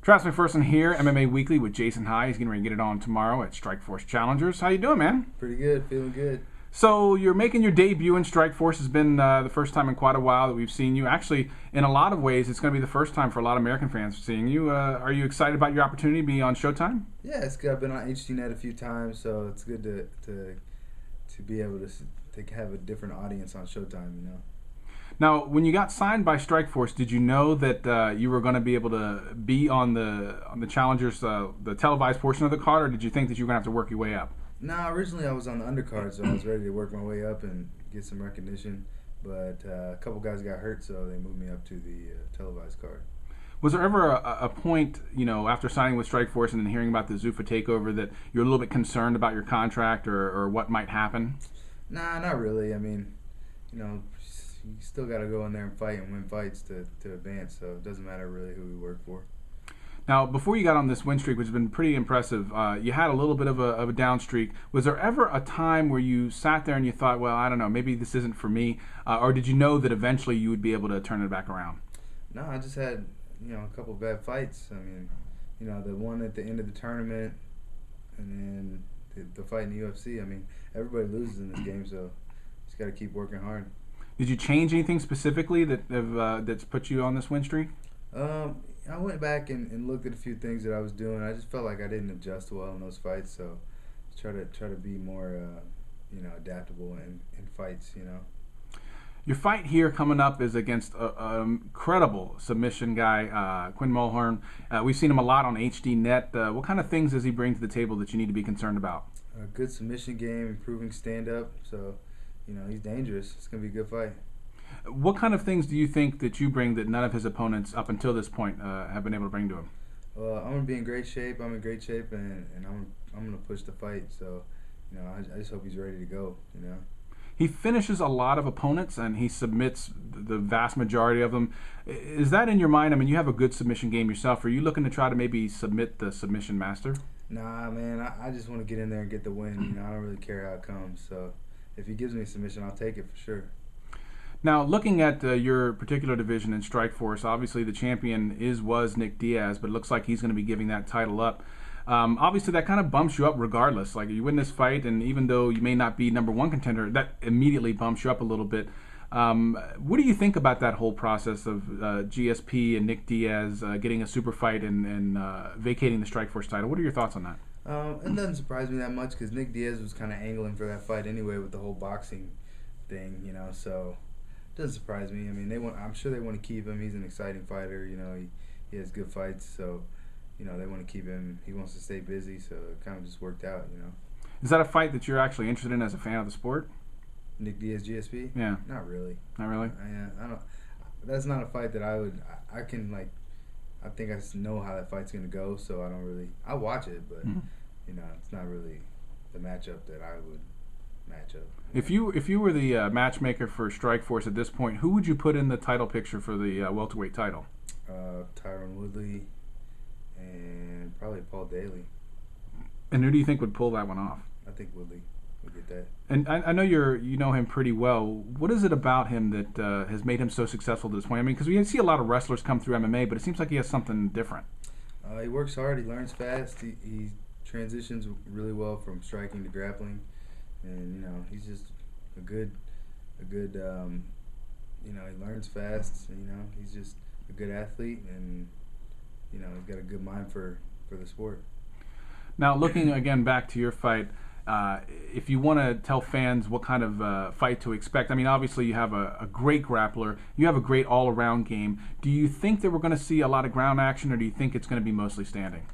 Travis McPherson here, MMA Weekly with Jason High. He's getting ready to get it on tomorrow at Strikeforce Challengers. How you doing, man? Pretty good, feeling good. So you're making your debut in Strikeforce. Has been the first time in quite a while that we've seen you. Actually, in a lot of ways, it's going to be the first time for a lot of American fans seeing you. Are you excited about your opportunity to be on Showtime? Yeah, it's good. I've been on HDNet a few times, so it's good to be able to have a different audience on Showtime. You know. Now, when you got signed by Strikeforce, did you know that you were going to be able to be on the Challengers, the televised portion of the card, or did you think that you were going to have to work your way up? Nah, originally I was on the undercard, so I was ready to work my way up and get some recognition. But a couple guys got hurt, so they moved me up to the televised card. Was there ever a point, after signing with Strikeforce and then hearing about the Zuffa takeover, that you're a little bit concerned about your contract or what might happen? Nah, not really. I mean, you still got to go in there and fight and win fights to advance, so it doesn't matter really who we work for. Now, before you got on this win streak, which has been pretty impressive, you had a little bit of a down streak. Was there ever a time where you sat there and you thought, well, I don't know, maybe this isn't for me, or did you know that eventually you would be able to turn it back around? No, I just had, a couple bad fights. I mean, the one at the end of the tournament and then the fight in the UFC. I mean, everybody loses in this game, so just got to keep working hard. Did you change anything specifically that's put you on this win streak? I went back and looked at a few things that I was doing. I just felt like I didn't adjust well in those fights, so try to be more, adaptable in fights. Your fight here coming up is against an incredible submission guy, Quinn Mulhern. We've seen him a lot on HDNet. What kind of things does he bring to the table that you need to be concerned about? A good submission game, improving stand-up. So, he's dangerous. It's going to be a good fight. What kind of things do you think that you bring that none of his opponents up until this point have been able to bring to him? Well, I'm going to be in great shape. I'm in great shape, and I'm going to push the fight. So, I just hope he's ready to go, He finishes a lot of opponents, and he submits the vast majority of them. Is that in your mind? I mean, you have a good submission game yourself. Are you looking to try to maybe submit the submission master? Nah, man. I just want to get in there and get the win. I don't really care how it comes. So, if he gives me a submission, I'll take it for sure. Now, looking at your particular division in Strikeforce, obviously the champion was Nick Diaz, but it looks like he's going to be giving that title up. Obviously, that kind of bumps you up regardless. Like, you win this fight, and even though you may not be number one contender, that immediately bumps you up a little bit. What do you think about that whole process of GSP and Nick Diaz getting a super fight and vacating the Strikeforce title? What are your thoughts on that? It doesn't surprise me that much because Nick Diaz was kind of angling for that fight anyway with the whole boxing thing, so it doesn't surprise me. I mean, I'm sure they want to keep him. He's an exciting fighter, he has good fights, so they want to keep him. He wants to stay busy, so it kind of just worked out, Is that a fight that you're actually interested in as a fan of the sport? Nick Diaz, GSP? Yeah. Not really. Not really? I don't. That's not a fight that I can I think I know how that fight's gonna go, so I don't really. I watch it, but it's not really the matchup that I would match up. If you were the matchmaker for Strikeforce at this point, who would you put in the title picture for the welterweight title? Tyron Woodley and probably Paul Daly. And who do you think would pull that one off? I think Woodley would get that. And I know you know him pretty well. What is it about him that has made him so successful to this point? I mean, because we see a lot of wrestlers come through MMA, but it seems like he has something different. He works hard. He learns fast. He transitions really well from striking to grappling, and he's just a good. He learns fast. He's just a good athlete, and he's got a good mind for the sport. Now, looking again back to your fight. If you want to tell fans what kind of fight to expect, I mean, obviously you have a great grappler, you have a great all-around game. Do you think that we're going to see a lot of ground action, or do you think it's going to be mostly standing?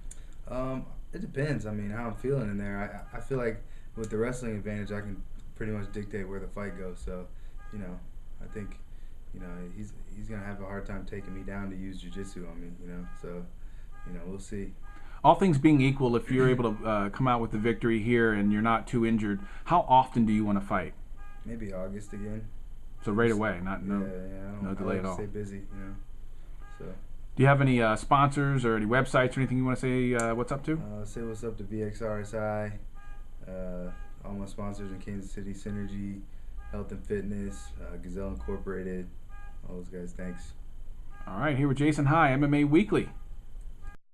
It depends. I mean, how I'm feeling in there. I feel like with the wrestling advantage, I can pretty much dictate where the fight goes. So, I think, he's going to have a hard time taking me down to use jiu-jitsu on me, So, we'll see. All things being equal, if you're able to come out with the victory here and you're not too injured, how often do you want to fight? Maybe August again. So right away, no delay at all. Stay busy, So. Do you have any sponsors or any websites or anything you want to say what's up to? Say what's up to VXRSI, all my sponsors in Kansas City, Synergy, Health and Fitness, Gazelle Incorporated, all those guys. Thanks. All right, here with Jason High, MMA Weekly.